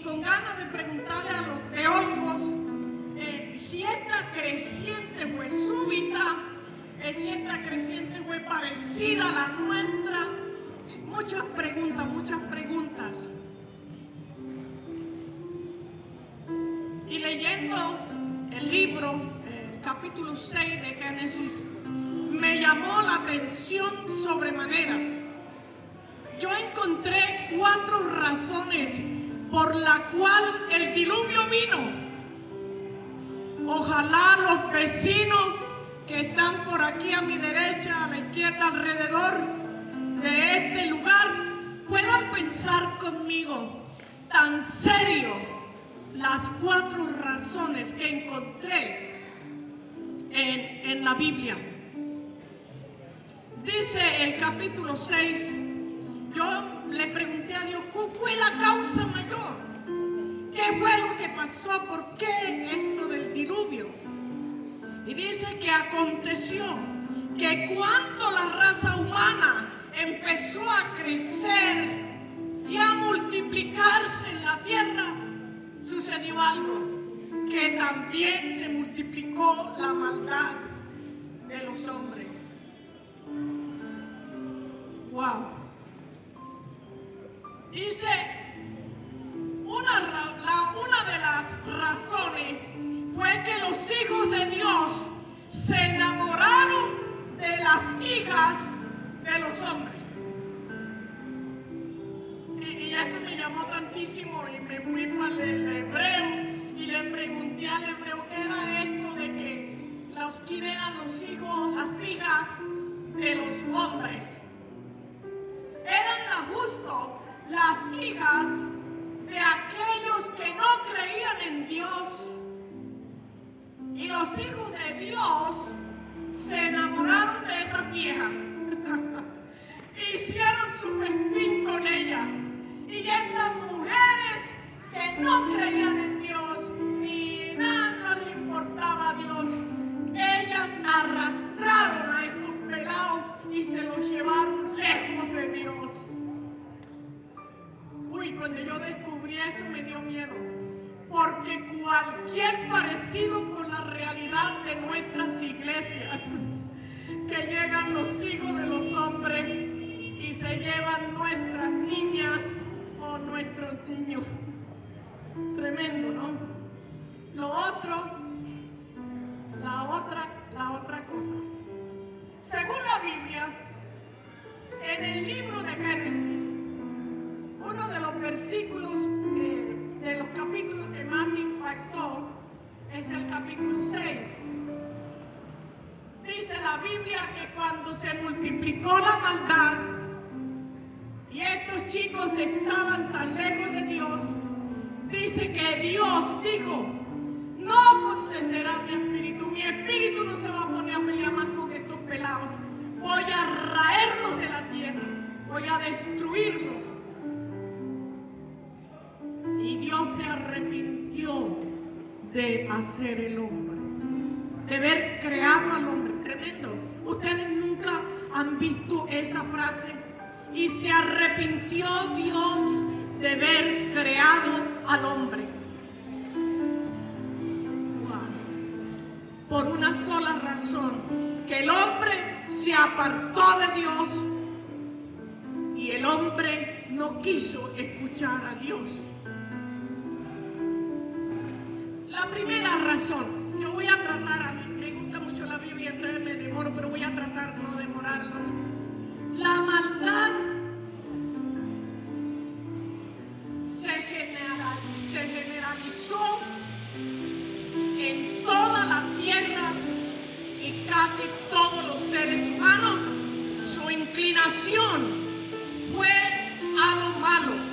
con ganas de preguntarle a los teólogos si esta creciente fue súbita, si esta creciente fue parecida a la nuestra. Muchas preguntas. Y leyendo el libro, capítulo 6 de Génesis, me llamó la atención sobremanera. Yo encontré 4 razones por la cual el diluvio vino. Ojalá los vecinos que están por aquí a mi derecha, a la izquierda, alrededor de este lugar, puedan pensar conmigo tan serio las 4 razones que encontré en la Biblia. Dice el capítulo 6, yo le pregunté a Dios, ¿cuál fue la causa mayor? ¿Qué fue lo que pasó? ¿Por qué esto del diluvio? Y dice que aconteció que cuando la raza humana empezó a crecer y a multiplicarse en la tierra, sucedió algo, que también se multiplicó la maldad de los hombres. Wow. Dice, una de las razones fue que los hijos de Dios se enamoraron de las hijas de los hombres. Y eso me llamó tantísimo y me fui para el hebreo y le pregunté al hebreo qué era esto de que quién eran los hijos, las hijas de los hombres. Eran justo las hijas de aquellos que no creían en Dios. Y los hijos de Dios se enamoraron de esa vieja. Hicieron su festín con ella. Y estas mujeres que no creían en Dios, ni nada les importaba a Dios, ellas arrastraron a estos pelados y se los llevaron lejos de Dios. Uy, cuando yo descubrí eso me dio miedo, porque cualquier parecido con la realidad de nuestras iglesias, que llegan los hijos de los hombres y se llevan nuestras niñas o nuestros niños. Tremendo, ¿no? Lo otro, la otra cosa. Según la Biblia, en el libro de Génesis, uno de los versículos de los capítulos que más me impactó es el capítulo 6. Dice la Biblia que cuando se multiplicó la maldad y estos chicos estaban tan lejos de Dios, dice que Dios dijo, no contenderá mi espíritu no se va a poner a pelear más con estos pelados, voy a raerlos de la tierra, voy a destruirlos. Y Dios se arrepintió de hacer el hombre, de haber creado al hombre. Tremendo. Ustedes nunca han visto esa frase. Y se arrepintió Dios de haber creado al hombre. Wow. Por una sola razón, que el hombre se apartó de Dios y el hombre no quiso escuchar a Dios. La primera razón, yo voy a tratar, a mí me gusta mucho la Biblia, entonces me demoro, pero voy a tratar no demorarlos. La maldad se generalizó en toda la tierra y casi todos los seres humanos. Su inclinación fue a lo malo.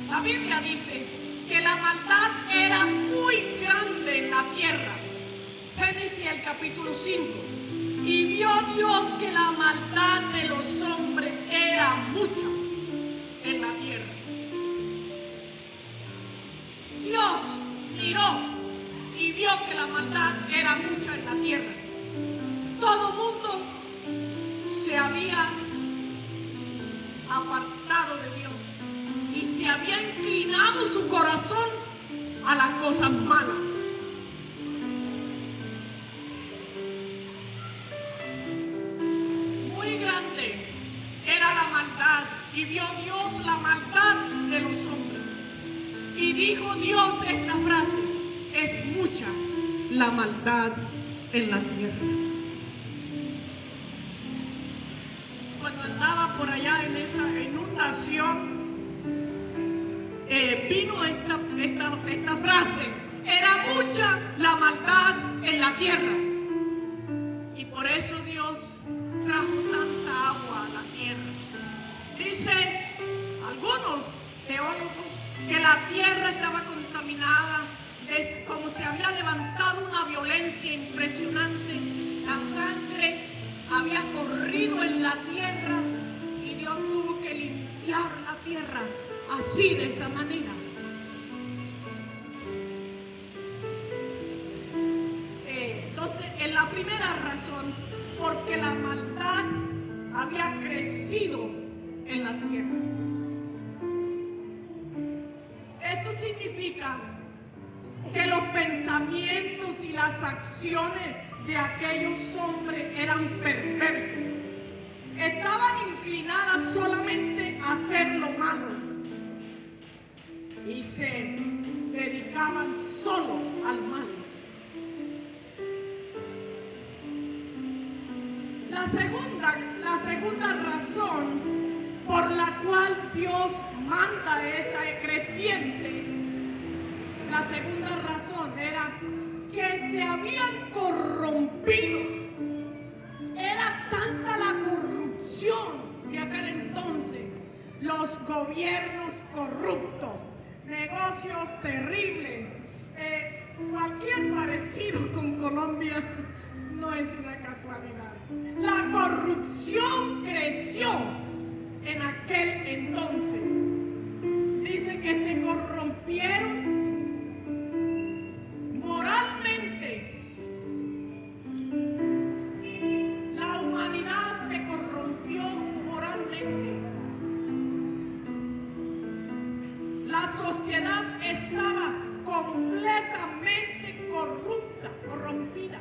La Biblia dice que la maldad era muy grande en la tierra. Génesis el capítulo 5. Y vio Dios que la maldad de los hombres era mucha en la tierra. Dios miró y vio que la maldad era mucha en la tierra. Todo mundo se había apartado de Dios. inclinado su corazón a las cosas malas. Muy grande era la maldad, y vio Dios la maldad de los hombres. Y dijo Dios esta frase: es mucha la maldad en la tierra. Cuando andaba por allá en esa inundación, vino esta frase: era mucha la maldad en la tierra. Y por eso Dios trajo tanta agua a la tierra. Dice algunos teólogos que la tierra estaba contaminada, como se había levantado una violencia impresionante. La sangre había corrido en la tierra y Dios tuvo que limpiar la tierra así, de esa manera. Entonces, en la primera razón, porque la maldad había crecido en la tierra. Esto significa que los pensamientos y las acciones de aquellos hombres eran perversos. Estaban inclinadas solamente a hacer lo malo y se dedicaban solo al mal. La segunda razón por la cual Dios manda esa creciente, la segunda razón era que se habían corrompido. Era tanta la corrupción de aquel entonces, los gobiernos corruptos, negocios terribles. Cualquier parecido con Colombia no es una casualidad. La corrupción creció en aquel entonces. Dice que se corrompieron moralmente. La humanidad se corrompió moralmente. La sociedad estaba completamente corrompida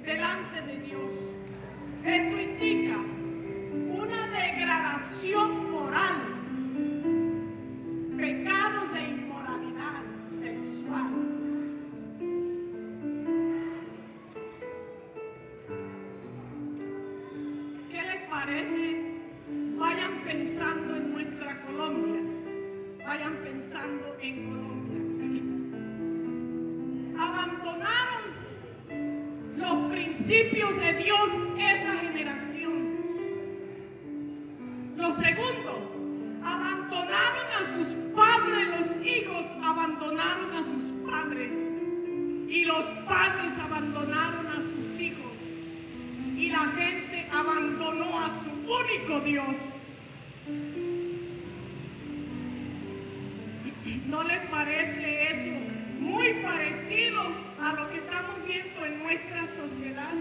delante de Dios. Esto indica una degradación moral, pecados de inmoralidad sexual. ¿Qué les parece? Vayan pensando en nuestra Colombia, vayan pensando en Colombia. Abandonaron los principios de Dios esa generación. Lo segundo, abandonaron a sus padres. Los hijos abandonaron a sus padres y los padres abandonaron a sus hijos, y la gente abandonó a su único Dios. ¿No les parece eso muy parecido a lo que estamos viendo en nuestra sociedad?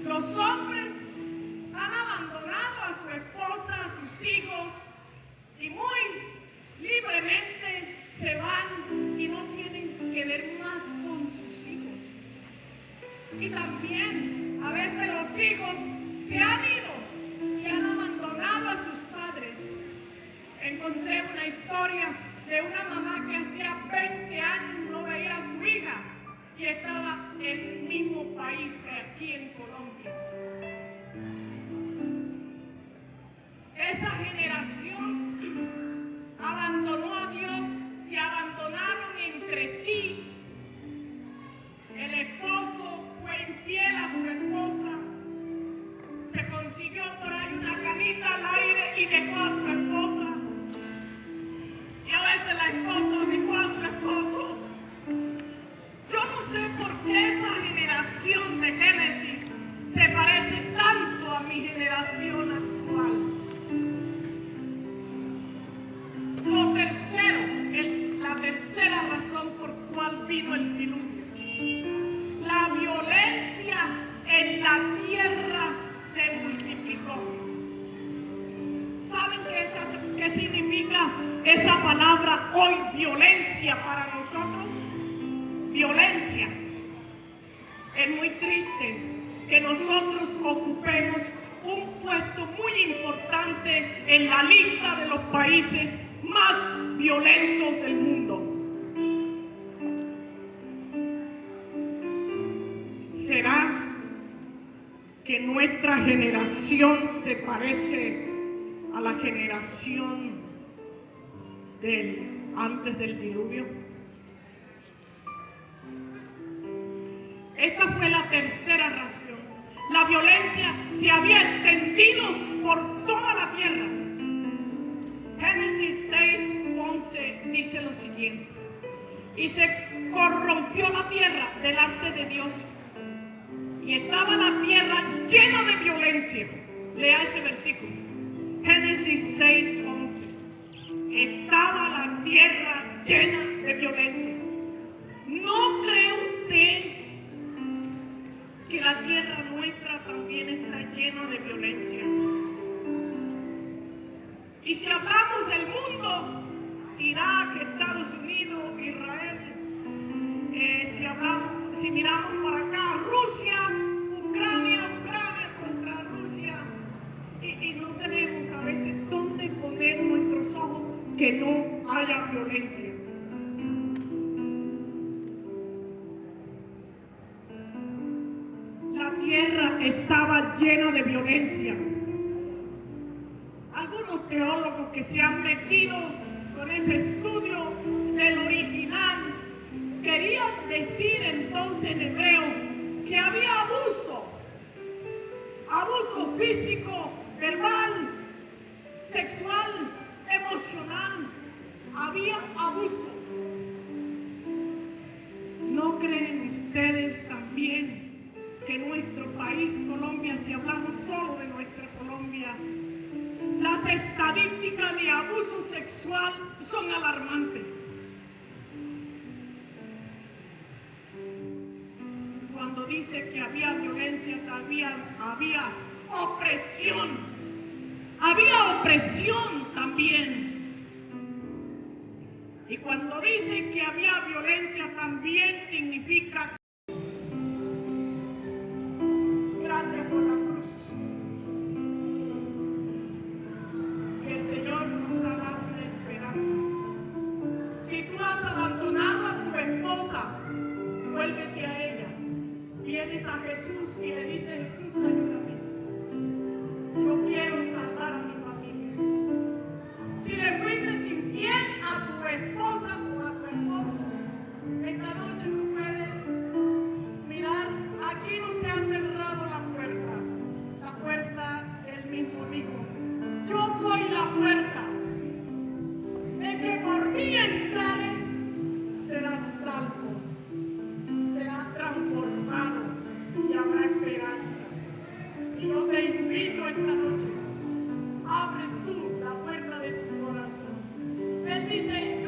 Los hombres han abandonado a su esposa, a sus hijos, y muy libremente se van y no tienen que ver más con sus hijos. Y también a veces los hijos se han ido y han abandonado a sus padres. Encontré una historia de una mamá que hacía 20 años no veía a su hija y estaba en el mismo país que aquí en Colombia. Esa generación abandonó a Dios, se abandonaron entre sí. El esposo fue infiel a su esposa, se consiguió por ahí una camita al aire y dejó a su esposa. Y a veces la esposa dejó a su esposo. Yo no sé por qué esa palabra hoy, violencia para nosotros. Violencia. Es muy triste que nosotros ocupemos un puesto muy importante en la lista de los países más violentos del mundo. ¿Será que nuestra generación se parece a la generación antes del diluvio? Esta fue la tercera razón. La violencia se había extendido por toda la tierra. Génesis 6:11 dice lo siguiente: y se corrompió la tierra delante de Dios, y estaba la tierra llena de violencia. Lea ese versículo. Génesis 6:11. Estaba la tierra llena de violencia. ¿No cree usted que la tierra nuestra también está llena de violencia? Y si hablamos del mundo, Irak, Estados Unidos, Israel, si miramos para acá, Rusia, Ucrania contra Rusia, y no tenemos a veces dónde poner nuestros ojos que no haya violencia. La tierra estaba llena de violencia. Algunos teólogos que se han metido con ese estudio del original querían decir entonces en hebreo que había abuso físico, verbal, sexual, emocional, había abuso. ¿No creen ustedes también que nuestro país, Colombia, si hablamos solo de nuestra Colombia, las estadísticas de abuso sexual son alarmantes? Cuando dice que había violencia, había opresión. Había opresión también. Y cuando dice que había violencia, también significa gracias por la cruz. Que el Señor nos ha dado una esperanza. Si tú has abandonado a tu esposa, vuélvete a ella. Vienes a Jesús y le dices: Jesús, ayúdame.